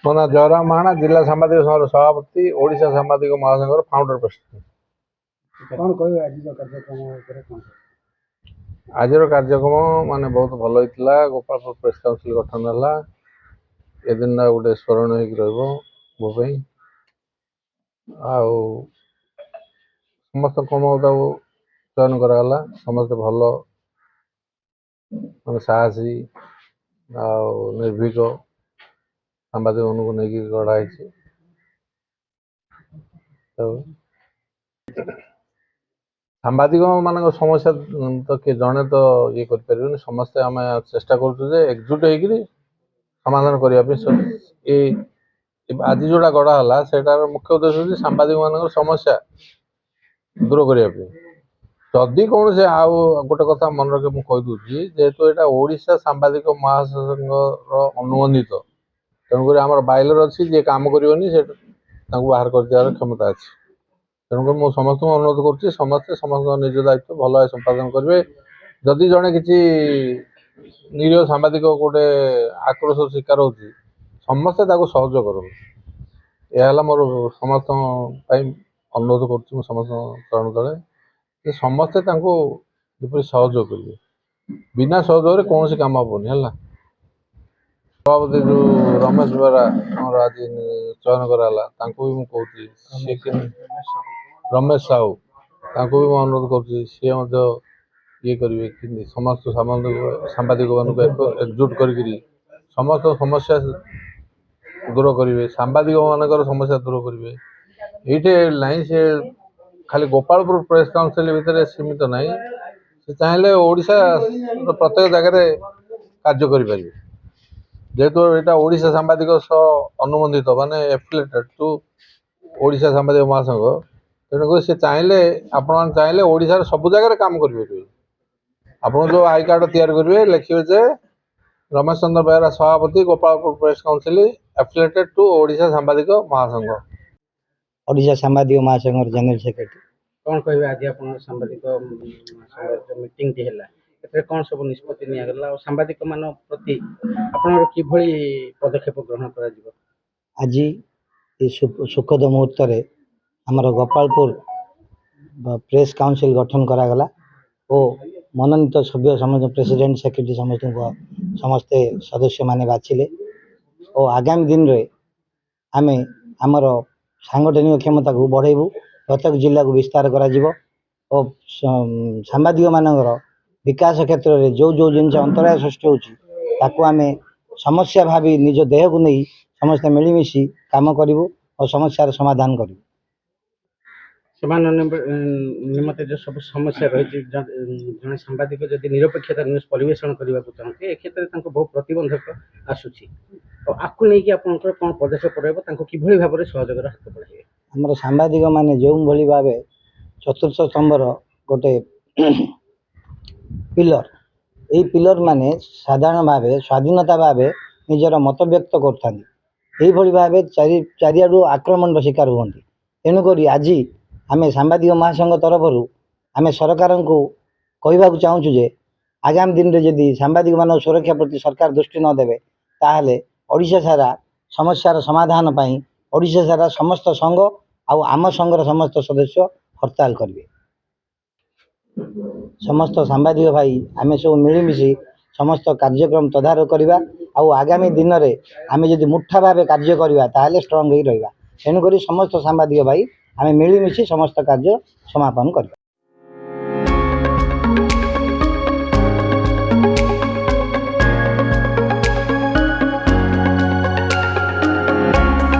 ମୋ ନାଁ ଜୟରାମ ମାହାଣା, ଜିଲ୍ଲା ସାମ୍ବାଦିକ ସଂଘର ସଭାପତି, ଓଡ଼ିଶା ସାମ୍ବାଦିକ ମହାସଂଘର ଫାଉଣ୍ଡର ପ୍ରେସିଡେଣ୍ଟ। କ'ଣ କହିବେ ଆଜିର କାର୍ଯ୍ୟକ୍ରମ ଉପରେ? କ'ଣ ଆଜିର କାର୍ଯ୍ୟକ୍ରମ ମାନେ ବହୁତ ଭଲ ହେଇଥିଲା। ଗୋପାଳପୁର ପ୍ରେସ୍ କାଉନସିଲ୍ ଗଠନ ହେଲା। ଏ ଦିନଟା ଗୋଟେ ସ୍ମରଣୀୟ ହେଇକି ରହିବ ମୋ ପାଇଁ। ଆଉ ସମସ୍ତ କର୍ମକର୍ତ୍ତାକୁ ଚୟନ କରାଗଲା। ସମସ୍ତେ ଭଲ ମାନେ ସାହସୀ ଆଉ ନିର୍ଭୀକ ସାମ୍ବାଦିକମାନଙ୍କୁ ନେଇକି ଗଢ଼ା ହେଇଛି। ସାମ୍ବାଦିକ ମାନଙ୍କ ସମସ୍ୟା ତ କିଏ ଜଣେ ତ ଇଏ କରିପାରିବନି। ସମସ୍ତେ ଆମେ ଚେଷ୍ଟା କରୁଛୁ ଯେ ଏକଜୁଟ ହେଇକିରି ସମାଧାନ କରିବା ପାଇଁ। ଆଜି ଯୋଉଟା ଗଢ଼ା ହେଲା ସେଇଟାର ମୁଖ୍ୟ ଉଦ୍ଦେଶ୍ୟ ହେଉଛି ସାମ୍ବାଦିକ ମାନଙ୍କର ସମସ୍ୟା ଦୂର କରିବା ପାଇଁ। ଯଦି କୌଣସି ଆଉ ଗୋଟେ କଥା ମନେ ରଖି ମୁଁ କହିଦେଉଛି, ଯେହେତୁ ଏଇଟା ଓଡ଼ିଶା ସାମ୍ବାଦିକ ମହାସଂଘର ଅନୁମୋଦିତ, ତେଣୁକରି ଆମର ବାଇଲର ଅଛି, ଯିଏ କାମ କରିବନି ସେ ତାଙ୍କୁ ବାହାର କରିଦେବାର କ୍ଷମତା ଅଛି। ତେଣୁକରି ମୁଁ ସମସ୍ତଙ୍କୁ ଅନୁରୋଧ କରୁଛି, ସମସ୍ତେ ସମସ୍ତଙ୍କ ନିଜ ଦାୟିତ୍ୱ ଭଲ ଭାବେ ସମ୍ପାଦନ କରିବେ। ଯଦି ଜଣେ କିଛି ନିରୀହ ସାମ୍ବାଦିକ ଗୋଟେ ଆକ୍ରୋଶ ଶିକାର ହେଉଛି, ସମସ୍ତେ ତାକୁ ସହଯୋଗ କରନ୍ତୁ। ଏହା ହେଲା ମୋର ସମସ୍ତଙ୍କ ପାଇଁ ଅନୁରୋଧ କରୁଛି। ମୁଁ ସମସ୍ତଙ୍କ ଚରଣ ତଳେ ଯେ ସମସ୍ତେ ତାଙ୍କୁ ଯେପରି ସହଯୋଗ କରିବେ। ବିନା ସହଯୋଗରେ କୌଣସି କାମ ହେବନି ହେଲା। ସଭାପତି ଯେଉଁ ରମେଶ ବେହେରା ଆମର ଆଜି ଚୟନ କରାଗଲା, ତାଙ୍କୁ ବି ମୁଁ କହୁଛି, ରମେଶ ସାହୁ, ତାଙ୍କୁ ବି ମୁଁ ଅନୁରୋଧ କରୁଛି ସିଏ ମଧ୍ୟ ଇଏ କରିବେ, କିନ୍ତୁ ସମସ୍ତ ସାମ୍ବାଦିକମାନଙ୍କୁ ଏକଜୁଟ କରିକିରି ସମସ୍ତ ସମସ୍ୟା ଦୂର କରିବେ, ସାମ୍ବାଦିକମାନଙ୍କର ସମସ୍ୟା ଦୂର କରିବେ। ଏଇଠି ନାହିଁ, ସେ ଖାଲି ଗୋପାଳପୁର ପ୍ରେସ୍ କାଉନସିଲ୍ ଭିତରେ ସୀମିତ ନାହିଁ। ସେ ଚାହିଁଲେ ଓଡ଼ିଶାର ପ୍ରତ୍ୟେକ ଜାଗାରେ କାର୍ଯ୍ୟ କରିପାରିବେ। ଯେହେତୁ ଏଇଟା ଓଡ଼ିଶା ସାମ୍ବାଦିକ ସହ ଅନୁମୋଦିତ, ମାନେ ଏଫିଲେଟେଡ୍ ଟୁ ଓଡ଼ିଶା ସାମ୍ବାଦିକ ମହାସଂଘ, ତେଣୁକରି ସେ ଚାହିଁଲେ, ଆପଣମାନେ ଚାହିଁଲେ ଓଡ଼ିଶାର ସବୁ ଜାଗାରେ କାମ କରିପାରିବେ। ଆପଣ ଯେଉଁ ଆଇ କାର୍ଡ଼ ତିଆରି କରିବେ, ଲେଖିବେ ଯେ ରମେଶ ଚନ୍ଦ୍ର ବେହେରା ସଭାପତି, Gopalpur press council affiliated to Odisha ସାମ୍ବାଦିକ ମହାସଂଘ। ଓଡ଼ିଶା ସାମ୍ବାଦିକ ମହାସଂଘର ଜେନେରାଲ ସେକ୍ରେଟାରୀ। କ'ଣ କହିବେ ଆଜି ଆପଣଙ୍କ ସାମ୍ବାଦିକ ସଂଘର ମିଟିଂଟି ହେଲା, ଏଥିରେ କ'ଣ ସବୁ ନିଷ୍ପତ୍ତି ନିଆଗଲା ଆଉ ସାମ୍ବାଦିକମାନଙ୍କ ପ୍ରତି ଆପଣଙ୍କର କିଭଳି ପଦକ୍ଷେପ ଗ୍ରହଣ କରାଯିବ? ଆଜି ଏ ସୁଖଦ ମୁହୂର୍ତ୍ତରେ ଆମର ଗୋପାଳପୁର ପ୍ରେସ୍ କାଉନସିଲ୍ ଗଠନ କରାଗଲା ଓ ମନୋନୀତ ସଭ୍ୟ ସମସ୍ତ ପ୍ରେସିଡେଣ୍ଟ ସେକ୍ରେଟାରୀ ସମସ୍ତେ ସଦସ୍ୟମାନେ ବାଛିଲେ ଓ ଆଗାମୀ ଦିନରେ ଆମେ ଆମର ସାଂଗଠନିକ କ୍ଷମତାକୁ ବଢ଼େଇବୁ। ପ୍ରତ୍ୟେକ ଜିଲ୍ଲାକୁ ବିସ୍ତାର କରାଯିବ ଓ ସାମ୍ବାଦିକମାନଙ୍କର ବିକାଶ କ୍ଷେତ୍ରରେ ଯେଉଁ ଜିନିଷ ଅନ୍ତରାୟ ସୃଷ୍ଟି ହେଉଛି ତାକୁ ଆମେ ସମସ୍ୟା ଭାବି ନିଜ ଦେହକୁ ନେଇ ସମସ୍ତେ ମିଳିମିଶି କାମ କରିବୁ ଓ ସମସ୍ୟାର ସମାଧାନ କରିବୁ। ସେମାନଙ୍କ ନିମନ୍ତେ ଯେଉଁ ସବୁ ସମସ୍ୟା ରହିଛି, ଜଣେ ସାମ୍ବାଦିକ ଯଦି ନିରପେକ୍ଷତା ନ୍ୟୁଜ୍ ପରିବେଷଣ କରିବାକୁ ଚାହୁଁଛି, ଏ କ୍ଷେତ୍ରରେ ତାଙ୍କୁ ବହୁ ପ୍ରତିବନ୍ଧକ ଆସୁଛି। ଆଉ ଆକୁ ନେଇକି ଆପଣଙ୍କର କ'ଣ ପଦକ୍ଷେପ ରହିବ, ତାଙ୍କୁ କିଭଳି ଭାବରେ ସହଯୋଗର ହାତ ବଢ଼ାଇବେ? ଆମର ସାମ୍ବାଦିକମାନେ ଯେଉଁଭଳି ଭାବେ ଚତୁର୍ଥ ସ୍ତମ୍ଭର ଗୋଟେ ପିଲର, ଏଇ ପିଲର ମାନେ ସାଧାରଣ ଭାବେ ସ୍ୱାଧୀନତା ଭାବେ ନିଜର ମତ ବ୍ୟକ୍ତ କରୁଥାନ୍ତି। ଏହିଭଳି ଭାବେ ଚାରିଆଡ଼ୁ ଆକ୍ରମଣର ଶିକାର ହୁଅନ୍ତି। ତେଣୁକରି ଆଜି ଆମେ ସାମ୍ବାଦିକ ମହାସଂଘ ତରଫରୁ ଆମେ ସରକାରଙ୍କୁ କହିବାକୁ ଚାହୁଁଛୁ ଯେ ଆଗାମୀ ଦିନରେ ଯଦି ସାମ୍ବାଦିକମାନଙ୍କ ସୁରକ୍ଷା ପ୍ରତି ସରକାର ଦୃଷ୍ଟି ନ ଦେବେ, ତାହେଲେ ଓଡ଼ିଶା ସାରା ସମସ୍ୟାର ସମାଧାନ ପାଇଁ ଓଡ଼ିଶା ସାରା ସମସ୍ତ ସଂଘ ଆଉ ଆମ ସଂଘର ସମସ୍ତ ସଦସ୍ୟ ହରତାଳ କରିବେ। ସମସ୍ତ ସାମ୍ବାଦିକ ଭାଇ ଆମେ ସବୁ ମିଳିମିଶି ସମସ୍ତ କାର୍ଯ୍ୟକ୍ରମ ତଦାରଖ କରିବା ଆଉ ଆଗାମୀ ଦିନରେ ଆମେ ଯଦି ମୁଠା ଭାବେ କାର୍ଯ୍ୟ କରିବା ତାହେଲେ ଷ୍ଟ୍ରଙ୍ଗ ହୋଇ ରହିବା। ତେଣୁକରି ସମସ୍ତ ସାମ୍ବାଦିକ ଭାଇ ଆମେ ମିଳିମିଶି ସମସ୍ତ କାର୍ଯ୍ୟ ସମାପନ କରିବା।